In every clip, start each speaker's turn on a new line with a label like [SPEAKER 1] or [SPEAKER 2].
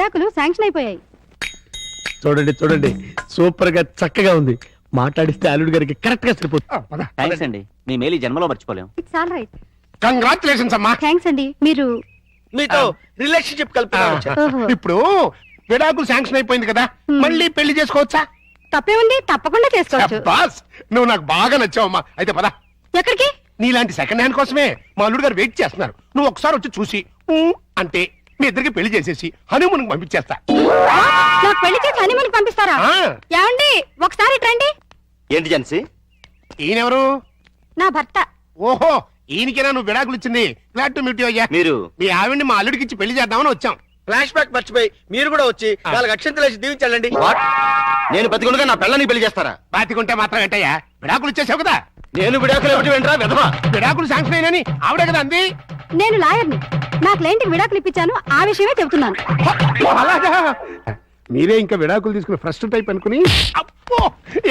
[SPEAKER 1] విడాకులు శాంక్షన్ అయిపోయాయి.
[SPEAKER 2] చూడండి చూడండి, సూపర్ గా చక్కగా ఉంది. మాట్లాడిస్తే అల్లుడు గారికి కరెక్ట్ గా సరిపోతుంది.
[SPEAKER 3] థ్యాంక్స్ అండి, మీ మేలు జన్మలో మర్చిపోలేం.
[SPEAKER 1] It's all right.
[SPEAKER 4] కంగ్రాచులేషన్స్ అమ్మా.
[SPEAKER 1] థ్యాంక్స్ అండి. మీరు
[SPEAKER 4] మీతో రిలేషన్షిప్
[SPEAKER 1] ఓహో.
[SPEAKER 4] ఇప్పుడు విడాకులు శాంక్షన్ అయిపోయింది కదా, మళ్ళీ పెళ్లి చేసుకోవచ్చా?
[SPEAKER 1] తప్పేముంది, తప్పకుండా చేసుకోవచ్చు.
[SPEAKER 4] బాస్, నువ్వు నాకు బాగా నచ్చావమ్మా. అయితే పద.
[SPEAKER 1] ఎక్కడికి?
[SPEAKER 4] నీలాంటి సెకండ్ హ్యాండ్ కోసమే మా అల్లుడు గారు వెయిట్ చేస్తున్నారు. నువ్వు ఒకసారి వచ్చి చూసి అంటే మీ ఇద్దరికి పెళ్లి చేసేసి హనీమూన్ పంపించేస్తా.
[SPEAKER 1] నాకు పెళ్లి చేసి హనీమూన్ పంపిస్తారా?
[SPEAKER 4] ఆ.
[SPEAKER 1] ఏమండి, ఒకసారి రండి.
[SPEAKER 3] ఏంటి జెన్సీ?
[SPEAKER 4] ఈయనెవరు?
[SPEAKER 1] నా భర్త.
[SPEAKER 4] ఓహో, ఈయనకేనా నువ్వు విడాకులు ఇచ్చింది? గ్లాడ్ టు మీట్ యు అయ్యా.
[SPEAKER 3] మీరు
[SPEAKER 4] మీ ఆవిడ్ని మా అల్లుడికి ఇచ్చి పెళ్లి చేద్దామని వచ్చాం.
[SPEAKER 5] ఫ్లాష్ బ్యాక్ మర్చిపోయి మీరు కూడా వచ్చి వాళ్ళకి అక్షంతలు వేసి దీవించాలండి.
[SPEAKER 3] వాట్? నేను బతికుండగా నా పిల్లని పెళ్లి చేస్తారా?
[SPEAKER 4] బాతికుంటే మాత్రం ఏంటయ్యా, విడాకులు ఇచ్చేసావు కదా.
[SPEAKER 3] నేను విడాకులు ఏమిటి వెంట్రా విధవా?
[SPEAKER 4] విడాకులు శాంక్షన్ అయినని ఆవిడే కదా అంది.
[SPEAKER 1] నేను లాయర్ని. నా క్లయింట్కి విడాకులు ఇప్పించాను, ఆ విషయమే చెబుతున్నాను.
[SPEAKER 4] అలాగా? మీరే ఇంకా విడాకులు తీసుకుని ఫస్ట్ టైప్ అనుకుని అప్పో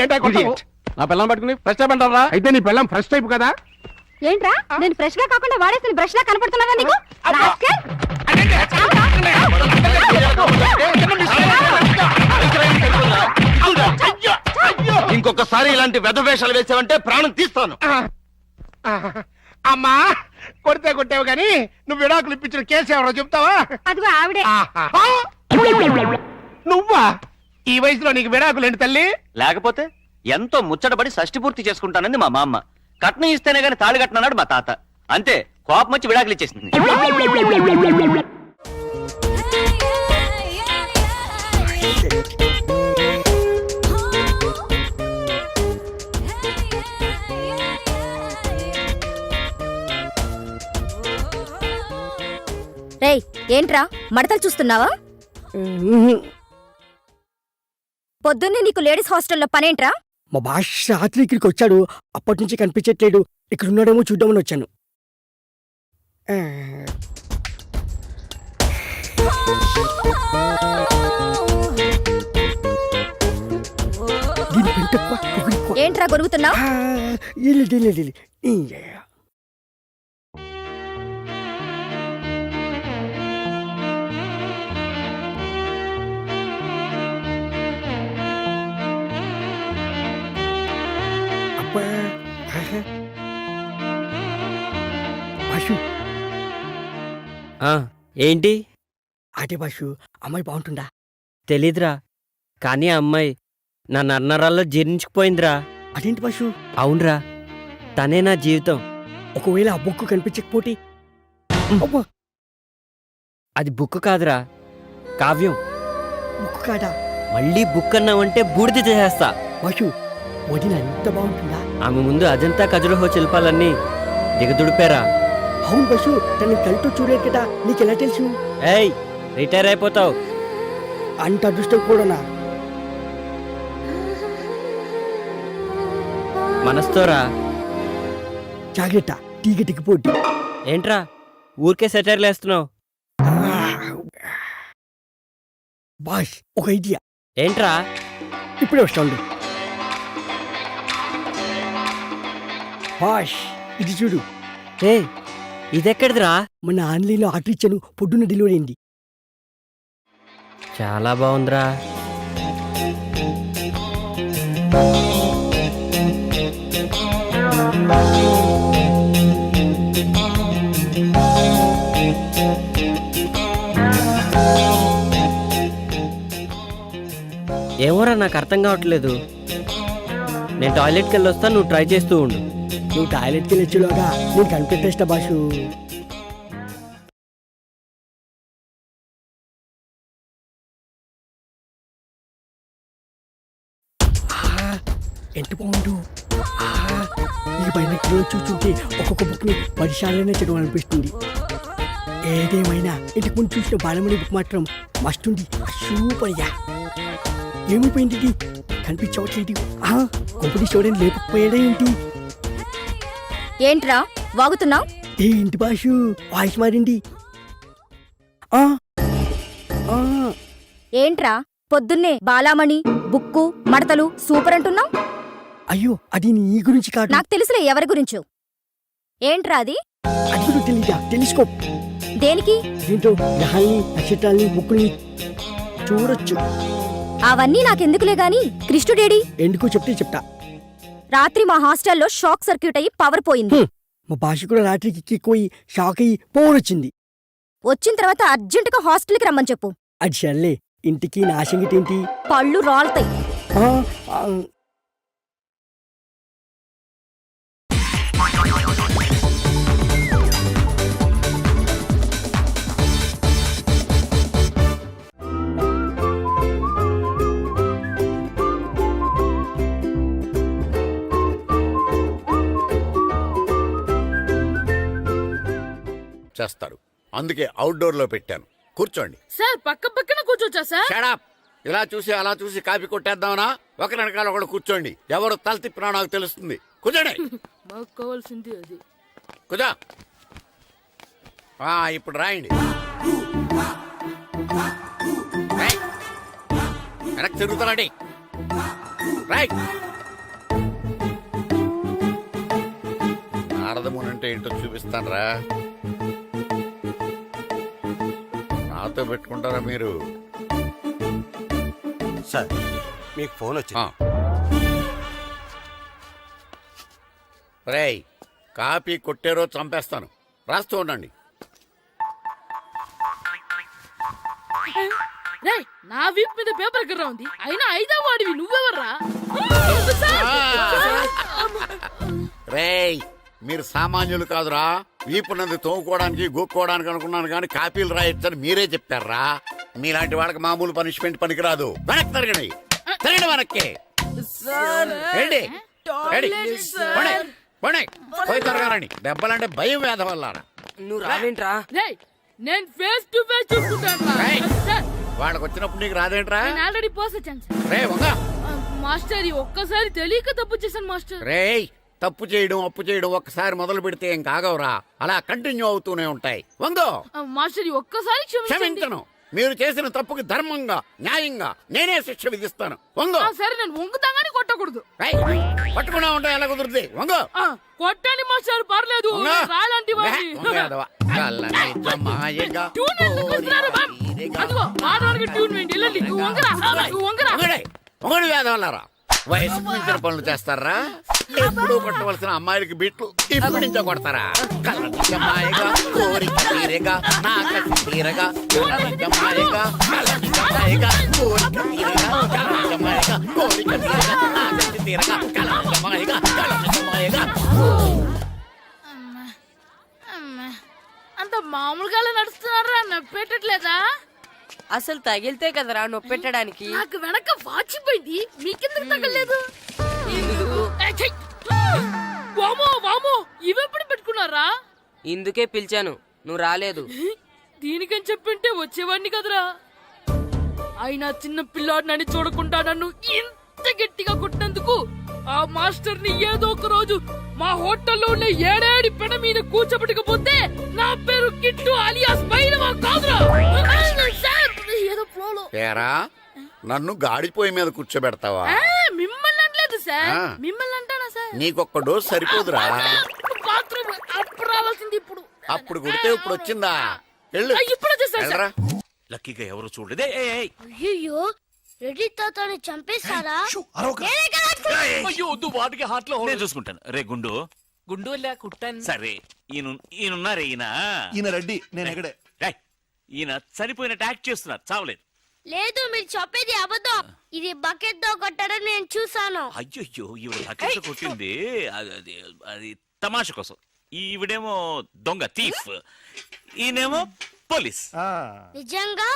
[SPEAKER 4] ఏంటా కొట్టావు?
[SPEAKER 2] నా పిల్లని పట్టుకుని ఫస్ట్ టైం అంటారా?
[SPEAKER 4] అయితే నీ పిల్లం ఫస్ట్ టైప్ కదా.
[SPEAKER 1] ఏంట్రా, నేను ఫ్రెష్ గా కాకుండా వాడేసిన బ్రష్ లా కనపడుతున్నాగా నీకు? రాస్కెల్!
[SPEAKER 3] ఇంకొకసారి ఇలాంటి వెధవేషాలు వేసావంటే ప్రాణం తీస్తాను.
[SPEAKER 4] అమ్మా, కొడితే కొట్టావు గాని నువ్వు విడాకులు ఇప్పించిన కేసు ఎవరో చెప్తావా?
[SPEAKER 1] అదిగో ఆవిడే.
[SPEAKER 4] నువ్వా? ఈ వయసులో నీకు విడాకులు ఏంటి తల్లి?
[SPEAKER 3] లేకపోతే ఎంతో ముచ్చటపడి షష్టి పూర్తి చేసుకుంటానంది మా మామ. కట్నం ఇస్తేనే గాని తాళి కట్టనన్నాడు మా తాత. అంతే, కోపం వచ్చి విడాకులు ఇచ్చేసింది.
[SPEAKER 6] రేయ్, ఏంట్రా మడతలు చూస్తున్నావా? పొద్దున్నే నీకు లేడీస్ హాస్టల్లో పనేంట్రా?
[SPEAKER 7] మా భాష రాత్రి ఇక్కడికి వచ్చాడు, అప్పటి నుంచి కనిపించట్లేడు. ఇక్కడ ఉన్నాడేమో చూద్దామని వచ్చాను.
[SPEAKER 6] ఏంట్రా గొరుగుతున్నావు?
[SPEAKER 8] ఏంటి?
[SPEAKER 7] అదే బాషు, అమ్మాయి బాగుంటుందా?
[SPEAKER 8] తెలీదురా, కానీ ఆ అమ్మాయి నా నన్నరాల్లో జీర్ణించుకుపోయిందిరా.
[SPEAKER 7] అదేంటి బాషు?
[SPEAKER 8] అవునరా, తనే నా జీవితం.
[SPEAKER 7] ఒకవేళ ఆ బుక్ కనిపించకపోతే?
[SPEAKER 8] అది బుక్ కాదురా, కావ్యం.
[SPEAKER 7] బుక్ కాదా?
[SPEAKER 8] మళ్ళీ బుక్ అన్నావంటే బూడిద చేసేస్తా.
[SPEAKER 7] బాషు, వదిన ఎంత బాగుంటుందా?
[SPEAKER 8] ఆమె ముందు అజంతా ఖజురహో శిల్పాలన్నీ దిగదుడిపారా.
[SPEAKER 7] అవును బస్సు, తనని కళ్ళతో చూడలేదు కదా, నీకెలా తెలుసు?
[SPEAKER 8] ఏయ్, రిటైర్ అయిపోతావు.
[SPEAKER 7] అంత అదృష్టం కూడానా?
[SPEAKER 8] మనస్తోరా.
[SPEAKER 7] జాగ్రత్త, తీగ దిగిపోద్ది.
[SPEAKER 8] ఏంట్రా ఊరికే సెటైర్లు వేస్తున్నావు?
[SPEAKER 7] బాష్, ఒక ఐడియా.
[SPEAKER 8] ఏంట్రా?
[SPEAKER 7] ఇప్పుడే వస్తాండు. బాష్, ఇది చూడు.
[SPEAKER 8] ఏ, ఇదెక్కడిదిరా?
[SPEAKER 7] మన ఆన్లైన్లో ఆర్డర్ ఇచ్చాను, పొద్దున్న డెలివరీ అయింది.
[SPEAKER 8] చాలా బాగుందిరా. ఏమోరా, నాకు అర్థం కావట్లేదు. నేను టాయిలెట్కి వెళ్ళి వస్తా, నువ్వు ట్రై చేస్తూ ఉండు.
[SPEAKER 7] నువ్వు టాయిలెట్కి వెళ్ళొచ్చులోగా నేను కనిపెట్టేస్తా బాషు. ఎంత బాగుండు. ఈ పైన చూస్తుంటే ఒక్కొక్క బుక్ని 10 సార్లైనా చదవాలనిపిస్తుంది. ఏదేమైనా ఇంటికి ముందు చూసిన బాలమణి బుక్ మాత్రం మస్తుంది. సూపర్గా. ఏమైపోయింది ఇది? కనిపించవట్లేదు. కొంపటి చూడని లేకపోయాడా ఏంటి?
[SPEAKER 6] ఏంట్రా వాగుతున్నావు?
[SPEAKER 7] ఏంటి బాషు, వాయిస్ మారింది.
[SPEAKER 6] ఏంట్రా పొద్దున్నే బాలామణి బుక్కు మడతలు సూపర్ అంటున్నావు?
[SPEAKER 7] అయ్యో, అది నీ గురించి కాదు.
[SPEAKER 6] నాకు తెలుసులే ఎవరి గురించో. ఏంట్రా అది?
[SPEAKER 7] అది కూడా తెలీదా? తెలుసుకో.
[SPEAKER 6] దేనికి?
[SPEAKER 7] దీంట్లో గ్రహాల్ని, నక్షత్రాల్ని, బుక్కుల్ని చూడొచ్చు.
[SPEAKER 6] అవన్నీ నాకెందుకులే గాని కృష్ణుడేడి
[SPEAKER 7] ఎందుకు చెప్తే చెప్తా.
[SPEAKER 6] రాత్రి మా హాస్టల్లో షాక్ సర్క్యూట్ అయ్యి పవర్ పోయింది.
[SPEAKER 7] మా భాష కూడా రాత్రికి ఎక్కిపోయి షాక్ అయ్యి పవర్ వచ్చింది.
[SPEAKER 6] వచ్చిన తర్వాత అర్జెంటుగా హాస్టల్కి రమ్మని చెప్పు.
[SPEAKER 7] అది సర్లే, ఇంటికి నా సంగతి ఏంటి?
[SPEAKER 6] పళ్ళు రాలుతాయి.
[SPEAKER 7] ఆ, ఆ,
[SPEAKER 9] చేస్తారు. అందుకే అవుట్డోర్ లో పెట్టాను. కూర్చోండి.
[SPEAKER 1] సార్ పక్క పక్కన కూర్చోచ్చా సార్?
[SPEAKER 9] షడప్. ఇలా చూసి అలా చూసి కాపీ కొట్టేద్దామనా? ఒకరి వెనకాల ఒకడు కూర్చోండి. ఎవరు తల తిప్పినా నాకు తెలుస్తుంది. కూర్చోండి.
[SPEAKER 1] మాకు కావాల్సింది అది.
[SPEAKER 9] కూర్చో. ఇప్పుడు రాయండి. రాయ్. వెనక్కి తిరుగుతారండి. రైట్. నారదమునంటే ఏంటో చూపిస్తానరా. నాతో పెట్టుకుంటారా మీరు?
[SPEAKER 5] సార్ మీకు ఫోన్ వచ్చింది.
[SPEAKER 9] రేయ్, కాపీ కొట్టారో చంపేస్తాను. రాస్తూ ఉండండి.
[SPEAKER 1] రేయ్, నా వీప్ మీద పేపర్ ఎక్కడ ఉంది? అయినా ఐదా వాడివి నువ్వెవర్రా?
[SPEAKER 9] రేయ్, మీరు సామాన్యులు కాదురా. వీపున్నది తోముకోవడానికి గోక్కోవడానికి అనుకున్నాను కానీ కాపీలు రాయొచ్చని మీరే చెప్పారా. మీలాంటి వాళ్ళకి మామూలు పనిష్మెంట్ పనికిరాదు. వెనక్కి తిరగండి. తిరగండి వెనక్కి. ఏంటి? పోయి తిరగారండి. దెబ్బలంటే భయం వేద వల్ల.
[SPEAKER 8] నువ్వు రావేంట్రా?
[SPEAKER 1] రేయ్, నేను ఫేస్ టు ఫేస్ చూసుకుంటాను.
[SPEAKER 9] వాళ్ళకి వచ్చినప్పుడు నీకు రాదేంట్రా?
[SPEAKER 1] నేను ఆల్రెడీ పోస్ వచ్చాను సార్.
[SPEAKER 9] రే వంగ.
[SPEAKER 1] మాస్టర్ ఈ ఒక్కసారి తెలియక తప్పు చేశాను మాస్టర్.
[SPEAKER 9] రేయ్, తప్పు చేయడం అప్పు చేయడం ఒక్కసారి మొదలు పెడితే ఏం కాగవరా. అలా కంటిన్యూ అవుతూనే ఉంటాయి. వందో.
[SPEAKER 1] మాస్టర్ ఈ ఒక్కసారి
[SPEAKER 9] క్షమించను. మీరు చేసిన తప్పుకి ధర్మంగా న్యాయంగా నేనే శిక్ష విధిస్తాను. వంగో.
[SPEAKER 1] సరే, నేను వంగుతాగానే కొట్టకూడదు.
[SPEAKER 9] పట్టుకున్నా ఉంటా ఎలా కుదురుతుంది. వంగో.
[SPEAKER 1] కొట్టండి మాస్టర్, పర్లేదు. రాలాంటి ట్యూన్ వేయండి. నువ్వు వంగరా.
[SPEAKER 9] ఒకటి వేదవల్లారా. వయసుకు మించిన పనులు చేస్తారా? ఎప్పుడూ కొట్టవలసిన అమ్మాయిలకి బిట్లు ఇప్పుడు నుంచో కొడతారా? కలజమాయగా కోరిక తీరగా నా కసి తీరగా కలజమాయగా కలజమాయగా కోరిక తీరగా కలజమాయగా కోరిక తీరగా నా కసి తీరగా కలజమాయగా కలజమాయగా.
[SPEAKER 1] అంత మామూలుగా నడుస్తున్నారా? నొప్పెట్టట్లేదా?
[SPEAKER 8] అసలు తగిలితే కదరా నొప్పెట్టడానికి.
[SPEAKER 1] నాకు వెనక వాచిపోయింది, మీకెందుకు తగలేదు? వామో వామో, ఇవెప్పుడు పెట్టుకున్నారా?
[SPEAKER 8] ఇందుకే పిలిచాను, నువ్వు రాలేదు.
[SPEAKER 1] దీనికని చెప్పింటే వచ్చేవాడిని కదరా. అయినా చిన్న పిల్లాడినని చూడకుండా నన్ను ఇంత గట్టిగా కొట్టినందుకు ఆ మాస్టర్ ని ఏదో ఒక రోజు మా హోటల్లో ఉన్న ఏడేడి పెడ మీద కూర్చోబెట్టకపోతే నా పేరు కిట్టు అలియాస్ బైరవా కాదురా. ఏదో ఫ్లోలో.
[SPEAKER 9] నన్ను గాడిపోయి మీద కూర్చోబెడతావా?
[SPEAKER 1] మిమ్మల్ని అనలేదు సార్, మిమ్మల్ని అంటానా సార్?
[SPEAKER 9] నీకొక్క డోస్ సరిపోదురా.
[SPEAKER 1] బాత్రూమ్ అప్పుడు రావాల్సింది ఇప్పుడు.
[SPEAKER 9] అప్పుడు కొడితే ఇప్పుడు వచ్చిందా?
[SPEAKER 1] ఇప్పుడు వచ్చేసారా?
[SPEAKER 3] లక్కీగా ఎవరు చూడలేదే.
[SPEAKER 1] అయ్యో, రెడ్డి తాతని చంపేశారా?
[SPEAKER 3] నేను చూసుకుంటాను. రే గుండు.
[SPEAKER 8] గుండు కుట్టాను.
[SPEAKER 3] సరే, ఈయనున్నారే. ఈయన
[SPEAKER 5] రెడ్డి, నేను ఎక్కడే.
[SPEAKER 3] ఈయన చనిపోయినట్టు యాక్ట్ చేస్తున్నారు, చావలేదు.
[SPEAKER 1] లేదు, మీరు చెప్పేది అబద్ధం. ఇది బకెట్ తో కొట్టడం నేను చూసాను.
[SPEAKER 3] అయ్యో, ఈవిడ బకెట్ కొట్టింది అది తమాషా కోసం. ఈవిడేమో దొంగ థీఫ్, ఈయనేమో పోలీస్.
[SPEAKER 1] నిజంగా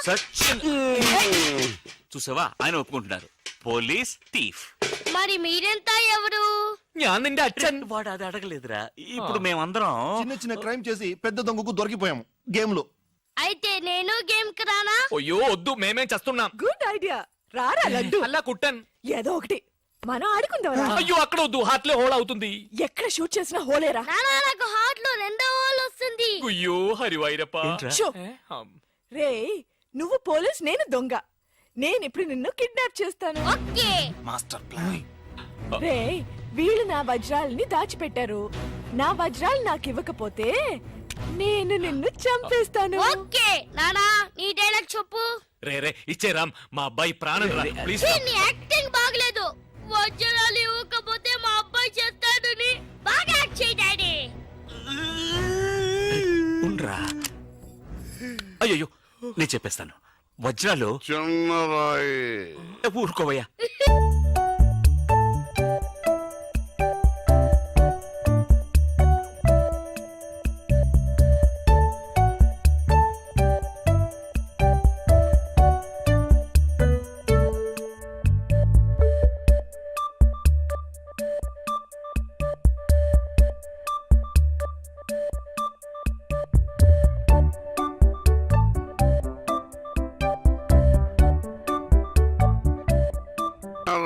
[SPEAKER 3] చూసావా, ఆయన ఒప్పుకుంటున్నారు. Police thief.
[SPEAKER 1] మరి మీరెంత ఎవరు?
[SPEAKER 3] వాడు అది అడగలేదురా. ఇప్పుడు మేమందరం
[SPEAKER 5] చిన్న చిన్న క్రైమ్ చేసి పెద్ద దొంగకు దొరికిపోయాము గేమ్ లో.
[SPEAKER 1] అయితే నేను గేమ్ కి రానా?
[SPEAKER 10] అయ్యో వద్దు, మేమేం చేస్తున్నాం.
[SPEAKER 11] Good idea. రారా లడ్డు.
[SPEAKER 10] అలా కుట్టన్
[SPEAKER 11] ఏదో ఒకటి మనం ఆడుకుందాం.
[SPEAKER 10] అయ్యో అక్కడ వద్దు, హార్ట్ లో హోల్ అవుతుంది.
[SPEAKER 11] ఎక్కడ షూట్ చేసినా హోలేరా.
[SPEAKER 1] నాకు హార్ట్ లో రెండో హోల్ వస్తుంది.
[SPEAKER 10] అయ్యో హరివైరప్ప.
[SPEAKER 11] రే, నువ్వు పోలీస్, నేను దొంగ. నేను ఇప్పుడు నిన్ను కిడ్నాప్ చేస్తాను.
[SPEAKER 1] ఓకే.
[SPEAKER 3] Master plan.
[SPEAKER 11] రే, వీళ్ళు నా వజ్రాలని దాచిపెట్టారు. నా వజ్రాలు నాకు ఇవ్వకపోతే నేను నిన్ను చంపేస్తాను.
[SPEAKER 1] ఓకే నానా, నీ డైలాగ్ చెప్పు.
[SPEAKER 10] రే రే ఇచ్చే రామ్, మా అబ్బాయి ప్రాణం రా ప్లీజ్.
[SPEAKER 1] యాక్టింగ్ బాగలేదు. వజ్రాలు ఇవ్వకపోతే మా అబ్బాయి చేస్తాడని బాగా యాక్ట్ చేయి డాడీ.
[SPEAKER 9] ఉండ్రా. అయ్యో నేను చెప్పేస్తాను. వజ్రాలు
[SPEAKER 12] చిన్నరాయి.
[SPEAKER 9] ఊరుకోవయ్యా.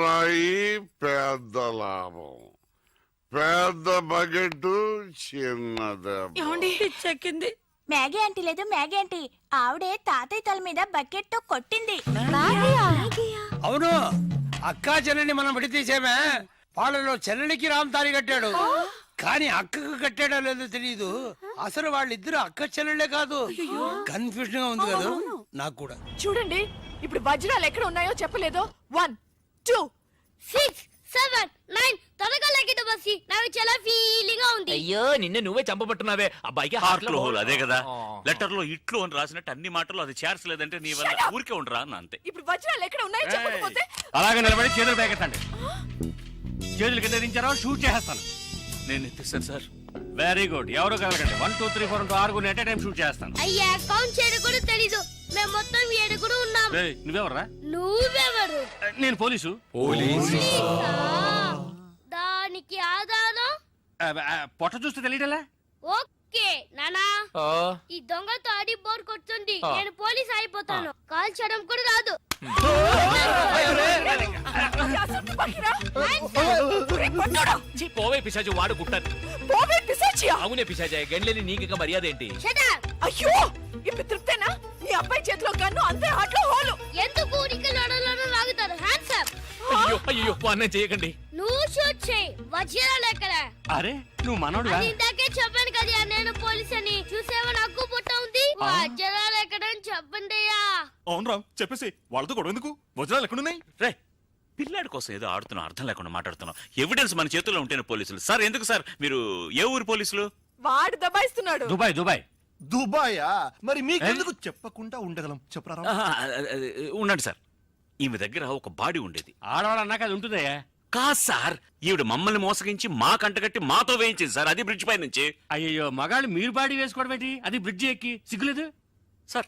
[SPEAKER 12] రాయి పెద్ద లాభం, పెద్ద బకెట్ చిన్నద.
[SPEAKER 11] చెక్కింది.
[SPEAKER 6] మ్యాగీ ఆంటీ లేదు మ్యాగీ ఆంటీ, ఆవిడే తాతయ్య తల మీద బకెట్ తో కొట్టింది.
[SPEAKER 5] అవును, అక్కా చెల్లెని మనం విడితీసేమే. వాళ్ళలో చెల్లెలికి రామ్ తాళి కట్టాడు, కానీ అక్కకు కట్టాడో లేదో తెలియదు. అసలు వాళ్ళిద్దరు అక్క చెల్లెళ్ళే కాదు. కన్ఫ్యూజన్ గా ఉంది కదా నాకు కూడా.
[SPEAKER 11] చూడండి, ఇప్పుడు వజ్రాలు ఎక్కడ ఉన్నాయో చెప్పలేదు. 1 2
[SPEAKER 1] 6 7 9 త్వరగా లెక్కిట బస్సి. నాకు చాలా ఫీలింగ్ గా ఉంది.
[SPEAKER 10] అయ్యో నిన్ను నువ్వే చంపబట్టున్నావే. అబ్బాయికి
[SPEAKER 3] హార్ట్ లో హోల్ అదే కదా. లెటర్ లో ఇట్లు అని రాసినట్టు అన్ని మాటలు అది చేర్చలేదంటే నీ వల్ల ఊరికే ఉండరా అన్న అంతే.
[SPEAKER 11] ఇప్పుడు వజ్రాలు ఎక్కడ ఉన్నాయో చెప్పకపోతే
[SPEAKER 2] అలాగే నిలబడి చేతులు పేకెత్తండి. చేతులు కింద దించారో షూట్ చేసేస్తాను.
[SPEAKER 3] నేను ఎత్తిస్తాను సార్.
[SPEAKER 2] Very good. ఎవరు కదలకండి. 1 2 3 4 6 ఎట్ టైం షూట్ చేస్తాను.
[SPEAKER 1] అయ్యా కౌంట్ చేయడం కూడా తెలీదు. మేము మొత్తం 7 ఉన్నాం.
[SPEAKER 2] నువ్వెవర్రా?
[SPEAKER 1] నువ్వెవరు?
[SPEAKER 2] నేను పోలీసు.
[SPEAKER 1] పోలీసా? దానికి ఆధారం
[SPEAKER 2] పొట్ట చూస్తే తెలియటలా?
[SPEAKER 1] ఓకే నానా, ఈ దొంగతో ఆడి బోర్ కొడుతుంది. నేను పోలీస్ అయిపోతాను. కాల్ చేయడం కూడా రాదు.
[SPEAKER 10] పోవే పిశాచు, వాడు కుట్టాను.
[SPEAKER 11] పోవే పిశాచియా?
[SPEAKER 10] అవునే పిశాచే, గండ్లేని నీకు మర్యాద ఏంటి?
[SPEAKER 1] Shut up!
[SPEAKER 11] అయ్యో, ఇప్పుడు తృప్తేనా? నీ అబ్బాయి చేతిలో గన్ను, అంతే హార్ట్ లో హోలు.
[SPEAKER 1] ఎందుకు ఊరికి లడలను లాగుతారు? Hands up.
[SPEAKER 10] అయ్యో అయ్యో అన్నం చేయకండి.
[SPEAKER 1] నువ్వు షూట్ చేయి. వజ్రాలు ఎక్కడ?
[SPEAKER 2] అరే నువ్వు మనోడుగా?
[SPEAKER 1] అది ఇందాకే చెప్పాను కదా నేను పోలీస్ అని. చూసేవా నాకు పుట్ట ఉంది. వజ్రాలు ఎక్కడ అని చెప్పండి అయ్యా.
[SPEAKER 10] అవును రామ్, చెప్పేసి వాళ్ళతో గొడవ ఎందుకు? వజ్రాలు ఎక్కడున్నాయి?
[SPEAKER 3] రే పిల్లాడి కోసం ఏదో ఆడుతున్నాం, అర్థం లేకుండా మాట్లాడుతున్నాం. ఎవిడెన్స్ మన చేతుల్లో ఉంటేనే పోలీసులు. సార్ ఎందుకు సార్ మీరు ఏ ఊరు పోలీసులు?
[SPEAKER 11] వాడు దబాయిస్తున్నాడు.
[SPEAKER 2] Dubai Dubai.
[SPEAKER 5] దుబాయా? మరి మీకెందుకు చెప్పకుండా ఉండగలం చెప్పరా?
[SPEAKER 3] ఉండండి సార్. ఈమె దగ్గర ఒక బాడీ ఉండేది.
[SPEAKER 2] ఆడవాళ్ళు అన్నాక అది ఉంటుందయ్యా.
[SPEAKER 3] కాదు సార్, ఈవిడ మమ్మల్ని మోసగించి మా కంటగట్టి మాతో వేయించింది సార్. అది బ్రిడ్జ్ పై నుంచి.
[SPEAKER 2] అయ్యో మగాళ్ళు మీరు బాడీ వేసుకోవడం ఏంటి? అది బ్రిడ్జి ఎక్కి సిగ్గులేదు
[SPEAKER 3] సార్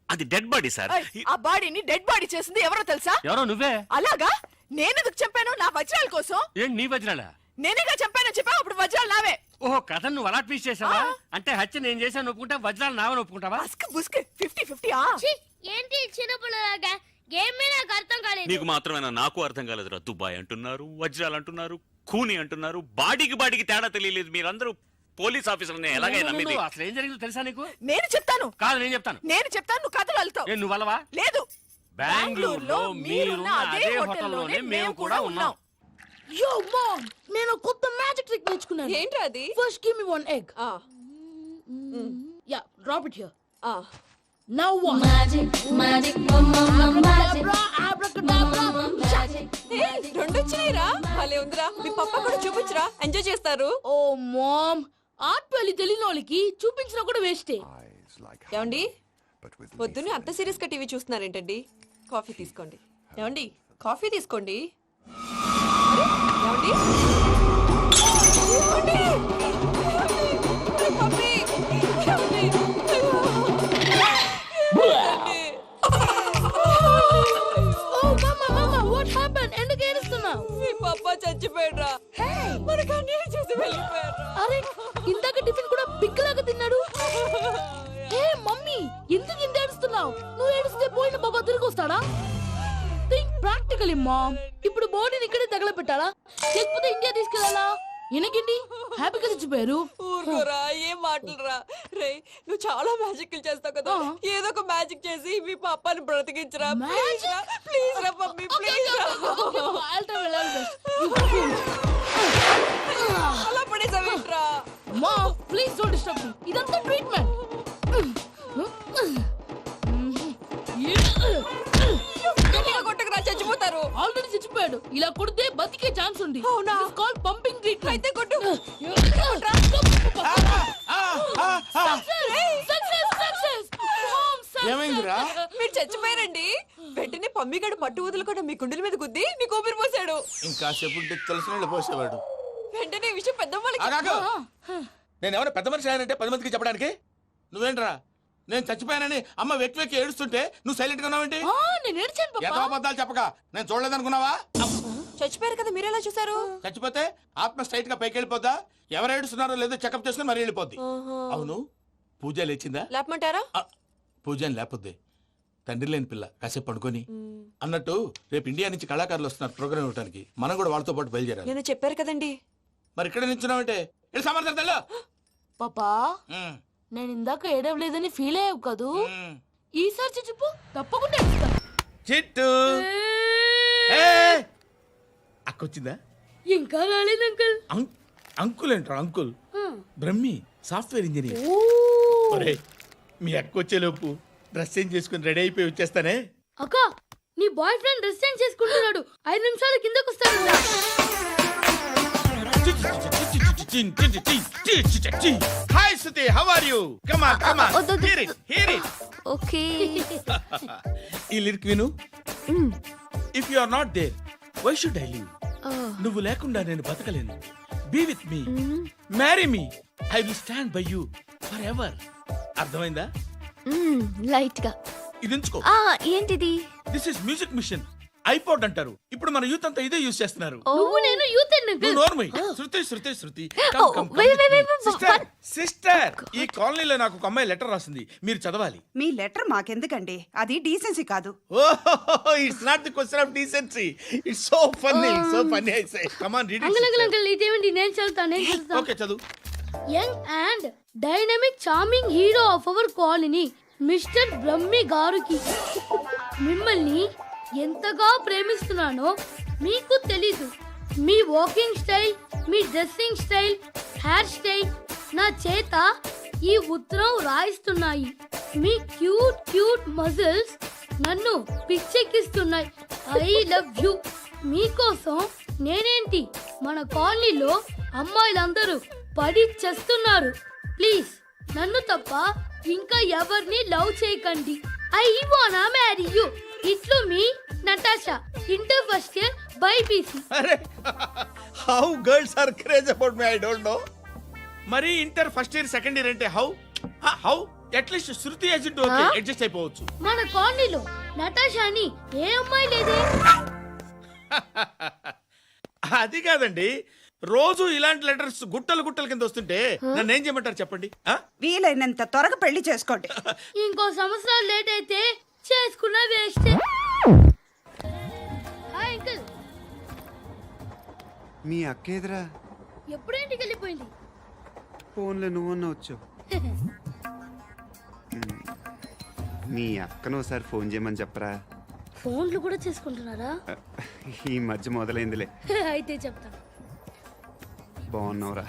[SPEAKER 3] అది డెడ్ బాడీ సార్.
[SPEAKER 11] ఆ బాడీని డెడ్ బాడీ చేసింది ఎవరో తెలుసా?
[SPEAKER 2] ఎవరో నువ్వే.
[SPEAKER 11] అలాగా? నేనెందుకు చెప్పాను నా వజ్రాల కోసం?
[SPEAKER 2] ఏంటి నీ వజ్రాలా?
[SPEAKER 11] నేనేగా చెప్పాను చెప్పా. అప్పుడు వజ్రాలు నావే.
[SPEAKER 2] ఓహో కథ నువ్వు అలా ట్వీస్ట్ చేసావా? అంటే హత్య నేను చేశాను ఒప్పుకుంటా, వజ్రాలు నావని ఒప్పుకుంటావా?
[SPEAKER 11] అస్క్ బుస్క్ 50-50.
[SPEAKER 1] ఛీ, ఏంటి చిన్నపిల్లలాగా? గేమ్ మీద నాకు అర్థం కాలేదు.
[SPEAKER 3] నీకు మాత్రమేనా? నాకు అర్థం కాలేదురా. దుబాయ్ అంటున్నారు, వజ్రాలు అంటున్నారు, కూని అంటున్నారు. బాడీకి తేడా తెలియలేదు. మీరందరూ పోలీస్ ఆఫీసర్ని ఎలాగైనా నమ్మింది.
[SPEAKER 2] అసలు ఏం జరిగిందో తెలుసా నీకు?
[SPEAKER 11] నేను చెప్తాను.
[SPEAKER 2] కాదు నేను చెప్తాను.
[SPEAKER 11] నువ్వు కథలు వెళ్తావు.
[SPEAKER 2] నువ్వు అలవా?
[SPEAKER 11] లేదు.
[SPEAKER 2] బెంగళూరులో మీరున్న అదే హోటల్లోనే మేము కూడా ఉన్నాం.
[SPEAKER 1] యో మామ్, నేను కొత్త మ్యాజిక్ ట్రిక్ నేర్చుకున్నాను.
[SPEAKER 11] ఏంట్రా అది?
[SPEAKER 1] First give me 1 egg. Yeah, drop it here. Now what? Magic, abracadabra.
[SPEAKER 11] రెండు వచ్చినాయిరా. భలే ఉందిరా. మీ పప్ప కూడా చూపించరా, ఎంజాయ్ చేస్తారు.
[SPEAKER 1] ఓ మామ్, ఆర్ట్ పెళ్లి తెలియని వాళ్ళకి చూపించినా కూడా వేస్టే.
[SPEAKER 11] ఏమండి, పొద్దున్నే అంత సీరియస్ గా టీవీ చూస్తున్నారేంటండి? కాఫీ తీసుకోండి. ఏమండి, కాఫీ తీసుకోండి. ఏమండి? పప్పి! ఏమండి?
[SPEAKER 1] ఎందుకు ఏడుస్తున్నావు?
[SPEAKER 11] మీ పప్ప చచ్చిపోయాడ్రా. మనకు అన్యాయం చేసి వెళ్ళిపోయాడ్రా.
[SPEAKER 1] అరే, ఇందాక టిఫిన్ కూడా పిక్కలాగా తిన్నాడు. హే మమ్మీ, ఎందుకు ఇంత ఏడుస్తున్నావు? నువ్వు ఏడిస్తే పోయిన బాబా తిరిగి వస్తాడా? Think practically mom. ఇప్పుడు బాడీని ఇక్కడే తగలబెట్టాలా లేకపోతే ఇండియా తీసుకెళ్లాలా? ఎనకండి హ్యాపీగా చచ్చిపోయారు.
[SPEAKER 11] ఊరుకోరా, ఏం మాటలురా. రే, నువ్వు చాలా మ్యాజిక్ చేస్తావు కదా, ఏదో ఒక మ్యాజిక్ చేసి మీ పాపాని బ్రతికించరా. ప్లీజ్ రా మమ్మీ, ప్లీజ్. అలా పడేసావేంట్రా?
[SPEAKER 1] Mom please don't disturb me. ఇదంతా ట్రీట్మెంట్. కొట్టాడు. ఇలా కొడితే బతికే ఛాన్స్ ఉంది.
[SPEAKER 11] అవునా?
[SPEAKER 1] Call pumping treatment.
[SPEAKER 11] అయితే కొట్టు.
[SPEAKER 5] ఏమైందిరా?
[SPEAKER 11] మీరు చచ్చిపోయారండి. వెంటనే పమ్మిగాడు మట్టు వదులుకుండా మీ గుండెల మీద గుద్ది మీకు ఊపిరి పోసాడు.
[SPEAKER 5] ఇంకా చెప్పు తెలిసిన పోసేవాడు.
[SPEAKER 11] వెంటనే ఈ విషయం పెద్దవాళ్ళకి
[SPEAKER 5] ఆగాగు. నేను ఎవరైనా పెద్ద మనిషి అయ్యానంటే 10 మందికి చెప్పడానికి? నువ్వేంట్రా నేను చచ్చిపోయానని అమ్మ వెక్కి వెక్కి ఏడుస్తుంటే నువ్వు సైలెంట్ గా ఉన్నావేంటి?
[SPEAKER 1] నేను ఏడ్చాను పాపా.
[SPEAKER 5] ఎంతో అబద్ధాలు చెప్పక నేను చూడలేదనుకున్నావా?
[SPEAKER 11] చచ్చిపోయారు కదా మీరెలా చూసారు?
[SPEAKER 5] చచ్చిపోతే ఆత్మ స్ట్రైట్ గా పైకి వెళ్ళిపోద్దా? ఎవరు ఏడుస్తున్నారో లేదో చెకప్ చేసుకుని మరీ వెళ్ళిపోద్ది. అవును పూజ లేచిందా?
[SPEAKER 11] లేపమంటారా?
[SPEAKER 5] పూజ అని లేకపోద్ది. తండ్రి లేని పిల్ల కాసేపు పడుకొని. అన్నట్టు రేపు ఇండియా నుంచి కళాకారులు వస్తున్నారు ప్రోగ్రామ్ ఇవ్వడానికి. మనం కూడా వాళ్ళతో పాటు బయలుదేరాలి.
[SPEAKER 11] నేను చెప్పారు కదండి.
[SPEAKER 5] మరి ఇక్కడ నిల్చున్నావంటే సమర్థన
[SPEAKER 1] పాపా నేను ఇందాక ఏడవలేదని ఫీల్ అయ్యావు కదూ. ఈసారి చచ్చిపో తప్పకుండా ఏడుస్తా.
[SPEAKER 5] చిట్టు అక్కొచ్చిందా?
[SPEAKER 1] ఇంకా రాలేదు అంకుల్.
[SPEAKER 5] అంకుల్ ఏంట్రా అంకుల్? Brahmi software engineer. ఒరే మీ అక్క వచ్చేలోపు డ్రెస్ చేంజ్ చేసుకుని రెడీ అయిపోయి వచ్చేస్తానే.
[SPEAKER 1] అక్క నీ బాయ్ ఫ్రెండ్ డ్రెస్ చేంజ్ చేసుకుంటున్నాడు. 5 నిమిషాల కిందకు వస్తాడు.
[SPEAKER 5] Hi Suthi, how are you? Come on come on, hear it hear it.
[SPEAKER 11] Okay.
[SPEAKER 5] ఈ లిరిక్ విను. If you are not there why should I live? నువ్వు లేకుండా నేను బతకలేను. Be with me, marry me, I will stand by you forever. అర్థమైందా?
[SPEAKER 11] Light గా.
[SPEAKER 5] ఇది ఉంచుకో.
[SPEAKER 11] ఏంటిది?
[SPEAKER 5] This is music machine. IPod అంటారు. ఇప్పుడు మన యూత్ అంతా ఇదే యూజ్ చేస్తున్నారు.
[SPEAKER 1] నువ్వు నేను యూత్
[SPEAKER 5] నువ్వు నోర్మై. శృతి శృతి శృతి. సిస్టర్ సిస్టర్, ఈ కాలనీలో నాకు ఒక అమ్మాయి లెటర్ రాసింది, మీరు చదవాలి.
[SPEAKER 13] మీ లెటర్ మాకెందుకండి? అది డీసెన్సీ కాదు.
[SPEAKER 5] ఓహో, it's not the question of decency. It's so funny I say. Come on read
[SPEAKER 1] uncle uncle uncle ఇదేంటి? నేను చదువుతాను.
[SPEAKER 5] ఓకే చదువు.
[SPEAKER 1] Young and dynamic charming hero of our colony mister Brahmi గారికి మిమ్మల్ని ఎంతగా ప్రేమిస్తున్నానో మీకు తెలీదు. మీ వాకింగ్ స్టైల్, మీ డ్రెస్సింగ్ స్టైల్, హెయిర్ స్టైల్ నా చేత ఈ ఉత్తరం రాయిస్తున్నాయి. మీ క్యూట్ క్యూట్ మజిల్స్ నన్ను పిచ్చెక్కిస్తున్నాయి. I love you. మీకోసం నేనేంటి మన కాలనీలో అమ్మాయిలందరూ పడి చేస్తున్నారు. ప్లీజ్ నన్ను తప్ప ఇంకా ఎవరిని లవ్ చేయకండి. ఐ వానా మ్యారీ యూ. ఇట్లు మీ Natasha, inter first year BiPC.
[SPEAKER 5] అరే how girls are craze about me I don't know. మరి inter first year second year అంటే how at least Shruti agent okay adjust అయిపోవచ్చు.
[SPEAKER 1] మన కాలనీలో నటాషా అని ఏ అమ్మాయి లేదే.
[SPEAKER 5] అది కాదండి, రోజు ఇలాంటి లెటర్స్ గుట్టలు గుట్టల కింద వస్తుంటే నన్ను ఏం చేయమంటారు చెప్పండి?
[SPEAKER 13] వీలైనంత త్వరగా పెళ్లి చేసుకోండి.
[SPEAKER 1] ఇంకో సంవత్సరాలు లేట్ అయితే చేసుకున్న వేస్ట్. Hi uncle.
[SPEAKER 14] మీ అక్క ఎదురా?
[SPEAKER 1] ఎప్పుడు ఇంటికి వెళ్ళిపోయింది.
[SPEAKER 14] ఫోన్లో నువ్వన్నా వచ్చు. మీ అక్కను ఒకసారి ఫోన్ చేయమని చెప్పరా.
[SPEAKER 1] ఫోన్లు కూడా చేసుకుంటున్నారా?
[SPEAKER 14] ఈ మధ్య మొదలైందిలే.
[SPEAKER 1] అయితే చెప్తాను.
[SPEAKER 14] బాగున్నావురా?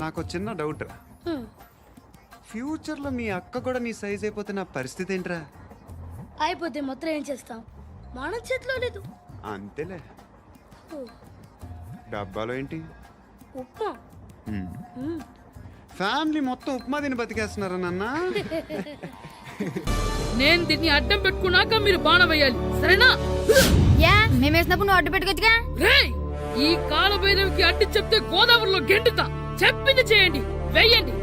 [SPEAKER 14] నాకు చిన్న డౌట్ రా. ఫ్యూచర్లో మీ అక్క కూడా నీ సైజ్ అయిపోతే నా పరిస్థితి ఏంట్రా?
[SPEAKER 1] అయిపోతే మొత్తం ఏం చేస్తాం? మన చేతిలో లేదు.
[SPEAKER 14] అంతేలే. డబ్బాలో ఏంటి?
[SPEAKER 1] ఉప్మా.
[SPEAKER 14] ఫ్యామిలీ మొత్తం ఉప్మా తిని బతికేస్తున్నారా నాన్న?
[SPEAKER 1] నేను దీన్ని అడ్డం పెట్టుకున్నాక మీరు బాణ వేయాలి, సరేనా?
[SPEAKER 6] మేము వేసినప్పుడు నువ్వు అడ్డు పెట్టుకోవచ్చుగా.
[SPEAKER 1] రేయ్, ఈ కాలభైరవికి అడ్డు చెప్తే గోదావరిలో గెంటుతా. చెప్పింది చేయండి, వెయ్యండి.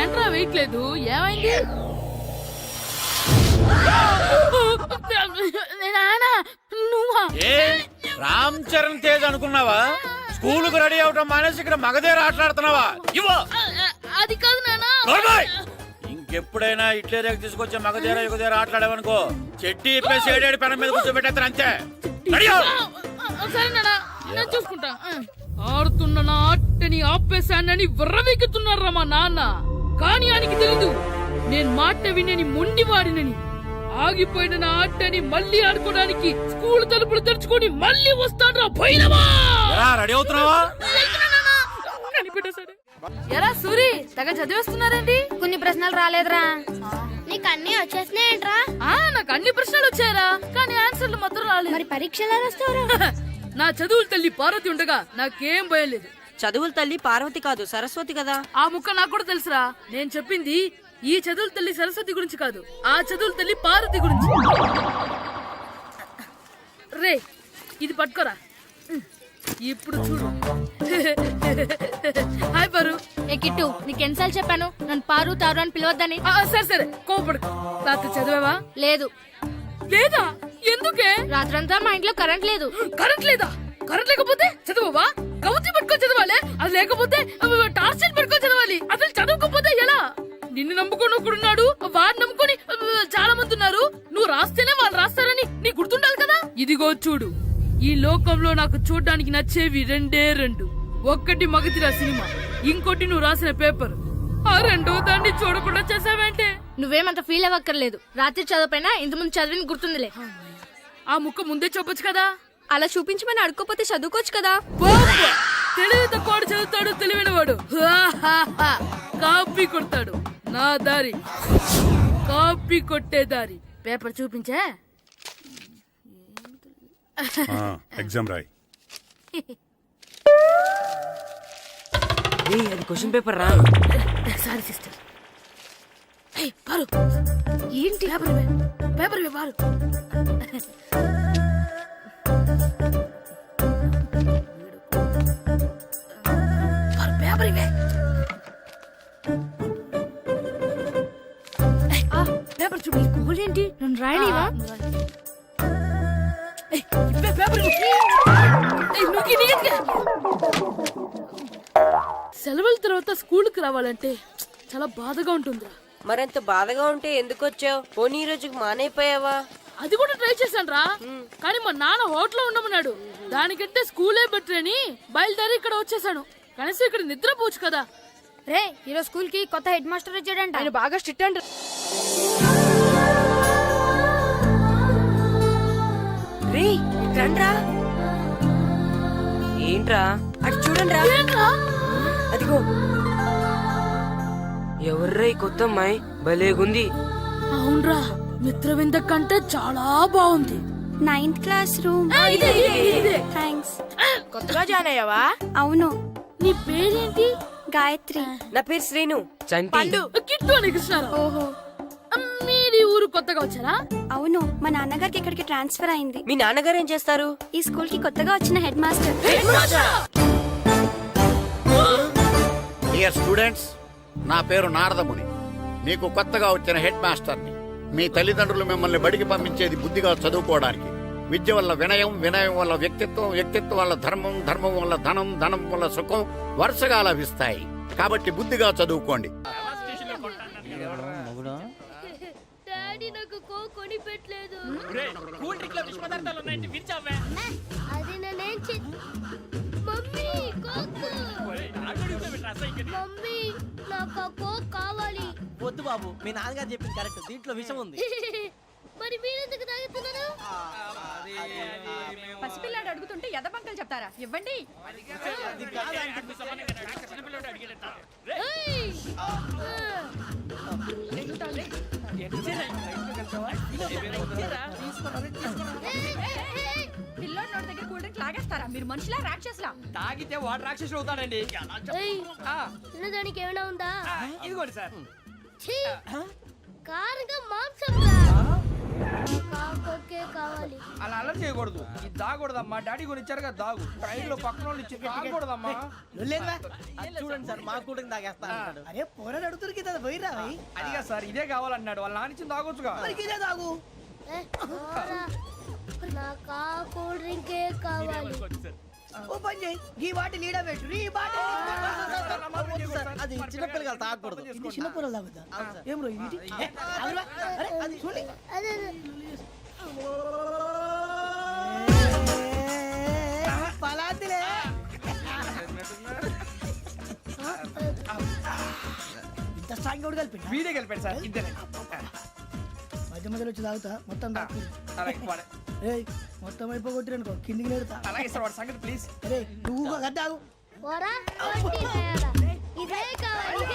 [SPEAKER 1] ఏంట్రా వెయ్యట్లేదు? ఏమైంది? నువ్వా?
[SPEAKER 3] రామ్ చరణ్ తేజ్ అనుకున్నావా? స్కూలుకు రెడీ అవటం మానేసి ఇక్కడ మగధేర ఆటలాడుతున్నావా?
[SPEAKER 1] అది కాదు నాన్న.
[SPEAKER 3] ఇంకెప్పుడైనా ఇట్లే రేపు తీసుకొచ్చే మగధేర యుగధేర ఆటలాడావనుకో చెట్టి ఇప్పేసి ఏడేడు పెనం మీద కూర్చోబెట్టేస్తారు అంతే.
[SPEAKER 1] సరే నాన్న, నేను చూసుకుంటా. ఆడుతున్న నా ఆటని ఆపేశానని విర్రవీగుతున్నారా మా నాన్న. కానీ ఆయనకి తెలీదు నేను మాట వినని మొండివాడినని. ఆగిపోయిన నా ఆటని మళ్ళీ ఆడుకోవడానికి స్కూల్ తలుపులు తెరుచుకొని మళ్ళీ వస్తాడ్రా భైరవా.
[SPEAKER 3] రెడీ అవుతున్నావా?
[SPEAKER 1] ఎరా సూరి, తెగ చదివేస్తున్నారండి.
[SPEAKER 6] కొన్ని ప్రశ్నలు రాలేదురా. నీకు అన్ని వచ్చేసినాయంట్రా?
[SPEAKER 1] నాకు నాకు అన్ని ప్రశ్నలు వచ్చాయరా, కానీ ఆన్సర్లు మాత్రం రాలేదు.
[SPEAKER 6] మరి పరీక్షలు రాస్తావరా?
[SPEAKER 1] నా చదువుల తల్లి పార్వతి ఉండగా నాకేం భయం లేదు.
[SPEAKER 11] చదువుల తల్లి పార్వతి కాదు, సరస్వతి కదా.
[SPEAKER 1] ఆ ముక్క నాకు కూడా తెలుసురా. నేను చెప్పింది ఈ చదువుల తల్లి సరస్వతి గురించి కాదు, ఆ చదువుల తల్లి పార్వతి గురించి. రే ఇది పట్టుకోరా. ఇప్పుడు చూడు. హాయ్ పారు.
[SPEAKER 6] ఏ కిట్టు, నీకెన్నిసార్లు చెప్పాను నన్ను పారు తారు అని పిలవద్దని?
[SPEAKER 1] సరే సరే కోపడుకో. రాత్రి చదివావా?
[SPEAKER 6] లేదు.
[SPEAKER 1] లేదా? ఎందుకే?
[SPEAKER 6] రాత్రంతా మా ఇంట్లో కరెంట్ లేదు.
[SPEAKER 1] కరెంట్ లేదా? కరెంట్ లేకపోతే చదవవా? కవచి పట్టుకొని చదవాలి. అది లేకపోతే టార్చ్ లైట్ పట్టుకొని చదవాలి. అసలు చదవకపోతే ఎలా? నిన్ను నమ్ముకొని ఒకడున్నాడు, వాడిని నమ్ముకొని చాలా మంది ఉన్నారు. నువ్వు రాస్తేనే వాళ్ళు రాస్తారని నీకు గుర్తుండాలి కదా. ఇదిగో చూడు, ఈ లోకంలో నాకు చూడడానికి నచ్చేవి రెండే రెండు. ఒక్కటి మగతిరా సినిమా, ఇంకోటి నువ్వు రాసిన పేపర్. ఆ రెండో దాన్ని చూడకుండా చేసావేంటే?
[SPEAKER 6] నువ్వేమంత ఫీల్ అవ్వక్కర్లేదు. రాత్రి చదవపోయినా ఇంతకుముందు చదివిన గుర్తుందిలే.
[SPEAKER 1] ఆ ముక్క ముందే చెప్పొచ్చు కదా.
[SPEAKER 11] అలా చూపించమని అడుక్కోపోతే చదువుకోవచ్చు కదా.
[SPEAKER 1] తెలివి తక్కువ చదువుతాడు, తెలివైన వాడు కాపీ కొడతాడు. నా దారి కాపీ కొట్టే దారి. పేపర్ చూపించే.
[SPEAKER 10] ఎగ్జామ్ రాయ్.
[SPEAKER 8] అది క్వశ్చన్ పేపర్ రా.
[SPEAKER 1] Sorry sister. పారు ఏంటి పేపర్ పారు. పేపర్ ఇవే. పేపర్ చూడు.
[SPEAKER 6] ఏంటి నన్ను రాయనివా?
[SPEAKER 1] సెలవుల తర్వాత స్కూల్కి రావాలంటే చాలా బాధగా ఉంటుందిరా.
[SPEAKER 11] మరింత బాధగా ఉంటే ఎందుకు వచ్చావు? పోనీ ఈ రోజుకి మానైపోయావా?
[SPEAKER 1] అది కూడా ట్రై చేశాను రా, కానీ మా నాన్న హోటల్లో ఉండమన్నాడు. దానికంటే స్కూలే బెటర్ అని బయలుదేరి ఇక్కడ వచ్చేసాను. కనీసం ఇక్కడ నిద్రపోవచ్చు కదా.
[SPEAKER 6] రే ఈరోజు స్కూల్ కి కొత్త హెడ్ మాస్టర్ వచ్చాడంట.
[SPEAKER 11] ఆయన బాగా స్ట్రిక్ట్ అంట. రే రండ్రా. ఏంట్రా అటు చూడండి రా. అదిగో ఎవర్రా ఈ కొత్త అమ్మాయి? భలేగుంది.
[SPEAKER 1] అవునరా, మిత్రవింద కంటే చాలా బాగుంది.
[SPEAKER 6] 9th class room. థ్యాంక్స్.
[SPEAKER 11] కొత్తగా జాయిన్ అయ్యావా?
[SPEAKER 6] అవును.
[SPEAKER 1] నీ పేరేంటి?
[SPEAKER 6] గాయత్రి.
[SPEAKER 11] నా పేరు శ్రీను.
[SPEAKER 8] పండు.
[SPEAKER 1] కిట్టు అని కృష్ణారావు.
[SPEAKER 6] ఓహో,
[SPEAKER 1] మీది ఊరు కొత్తగా వచ్చారా?
[SPEAKER 6] అవును. మా నాన్నగారికి ఇక్కడికి ట్రాన్స్ఫర్ అయింది.
[SPEAKER 11] మీ నాన్నగారు ఏం చేస్తారు?
[SPEAKER 6] ఈ స్కూల్ కి కొత్తగా వచ్చిన హెడ్ మాస్టర్.
[SPEAKER 9] డియర్ స్టూడెంట్స్, నా పేరు నారదముని. మీకు కొత్తగా వచ్చిన హెడ్ మాస్టర్ని. మీ తల్లిదండ్రులు మిమ్మల్ని బడికి పంపించేది బుద్ధిగా చదువుకోవడానికి. విద్య వల్ల వినయం, వినయం వల్ల వ్యక్తిత్వం, వ్యక్తిత్వం వల్ల ధర్మం, ధర్మం వల్ల ధనం, ధనం వల్ల సుఖం వరుసగా లభిస్తాయి. కాబట్టి బుద్ధిగా చదువుకోండి.
[SPEAKER 6] డాడీ నాకు కోక్ కొని పెట్టలేదు. అది నేనేం మమ్మీ కోక్. మమ్మీ నాకు కోక్ కావాలి.
[SPEAKER 8] వద్దు బాబు, మీ నాన్నగారు చెప్పింది కరెక్ట్. దీంట్లో విషయం ఉంది.
[SPEAKER 6] మరి మీరెందుకు తాగుతున్నారు?
[SPEAKER 11] పసిపిల్లాడు అడుగుతుంటే ఎదబంకలు చెప్తారా? ఇవ్వండి. పిల్లోడి నోటి దగ్గర కూల్ డ్రింక్ లాగేస్తారా? మీరు మనుషులా రాక్షసులా?
[SPEAKER 8] తాగితే వాడు రాక్షసుడు అవుతాడండి.
[SPEAKER 6] తినడానికి ఏమైనా ఉందా?
[SPEAKER 8] ఇదిగోండి సార్.
[SPEAKER 6] కారంగా మాంసం కావాలి.
[SPEAKER 8] అలా అలర్ చేయకూడదు. ఇది దాగకూడదమ్మా. డాడీ కొని ఇచ్చారు కదా దాగు. ట్రైన్ లో పక్కన వాళ్ళు ఇచ్చి దాగకూడదమ్మా. చూడండి సార్, మా కూడా తాగేస్తా. అరే పోరాడు అడుగుతారు కదా, పోయిరా. అదిగా సార్, ఇదే కావాలన్నాడు. వాళ్ళ నాన్న ఇచ్చింది తాగొచ్చుగా. ఇదే తాగు.
[SPEAKER 6] నాకు కూల్ డ్రింకే కావాలి.
[SPEAKER 8] ఓ పని చేయి, ఈ బాటి లీడ పెట్టు. ఈ బాటి అది చిన్నపిల్లలు తాగకూడదు. ఇది చిన్నపిల్లలు తాగుతా. ఏం రో ఇది? అది చూడండి. పలాతిలే. ఇంత స్ట్రాంగ్ కూడా కలిపి వీడే కలిపాడు సార్. ఇద్దరే మధ్య మధ్యలో వచ్చి తాగుతా. మొత్తం మొత్తం అయిపోగొట్టిరనుకో కిందికి నేడుతా. అలాగే సార్, వాడు సంగతి ప్లీజ్. అరే నువ్వు గద్దాగు.
[SPEAKER 6] ఇదే కావాలి.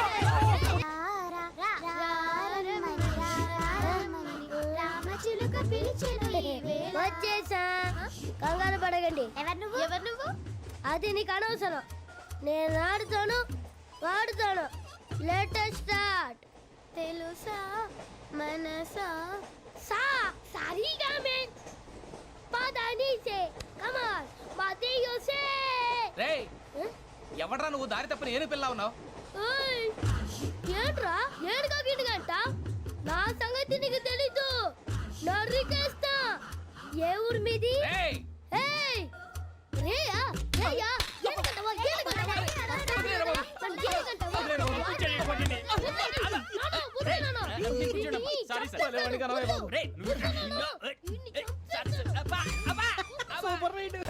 [SPEAKER 6] రామచిలు వచ్చేసా కంగారు పడగండి. ఎవరు నువ్వు? అది నీకు అనవసరం. నేను ఆడుతాను వాడుతాను. Latest start. తెలుసా మనసా సా సారీగా మే పదని సే కమాన్ బాతియో సే.
[SPEAKER 8] రేయ్ ఎవడ్రా నువ్వు దారి తప్పని ఏను పిల్ల ఉన్నావు?
[SPEAKER 6] ఓయ్ ఏంట్రా ఏడుగా గిడుగంట? నా సంగతి నీకు తెలీదు. నరికేస్తా. ఏ ఊరు మీది?
[SPEAKER 8] రేయ్
[SPEAKER 6] ఏయ్ రేయా రేయా ఏడుగంటవా ఏడుగంటవా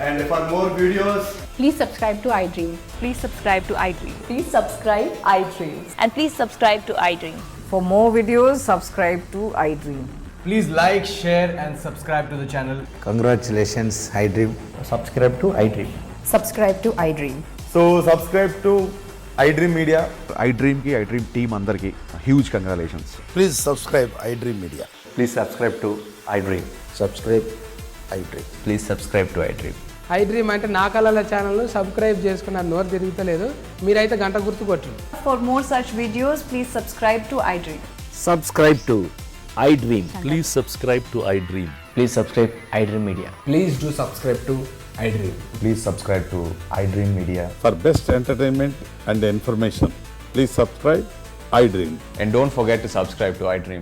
[SPEAKER 14] And for more videos,
[SPEAKER 11] Please subscribe to iDream. Please subscribe to iDream. Please subscribe iDream. And please subscribe to iDream. For more videos, subscribe to iDream.
[SPEAKER 8] Please like share and subscribe to the channel.
[SPEAKER 14] congratulations, iDream.
[SPEAKER 8] Subscribe to iDream.
[SPEAKER 11] Subscribe to iDream.
[SPEAKER 14] So subscribe to iDream Media. iDream ki iDream team andarki huge congratulations.
[SPEAKER 5] Please subscribe iDream media.
[SPEAKER 14] Please subscribe to iDream. Subscribe iDream. Please subscribe to iDream.
[SPEAKER 8] iDream అంటే నా కళల channel subscribe చేసుకున్న నోరు తిరుగుతలేదు. మీరైతే గంట గుర్తు కొట్టండి.
[SPEAKER 11] For more such videos, please subscribe to iDream.
[SPEAKER 2] Subscribe to iDream.
[SPEAKER 10] Please subscribe to iDream.
[SPEAKER 2] Please subscribe iDream Media.
[SPEAKER 8] Please do subscribe to iDream.
[SPEAKER 14] Please subscribe to iDream Media.
[SPEAKER 10] For best entertainment and information, please subscribe iDream.
[SPEAKER 14] And don't forget to subscribe to iDream.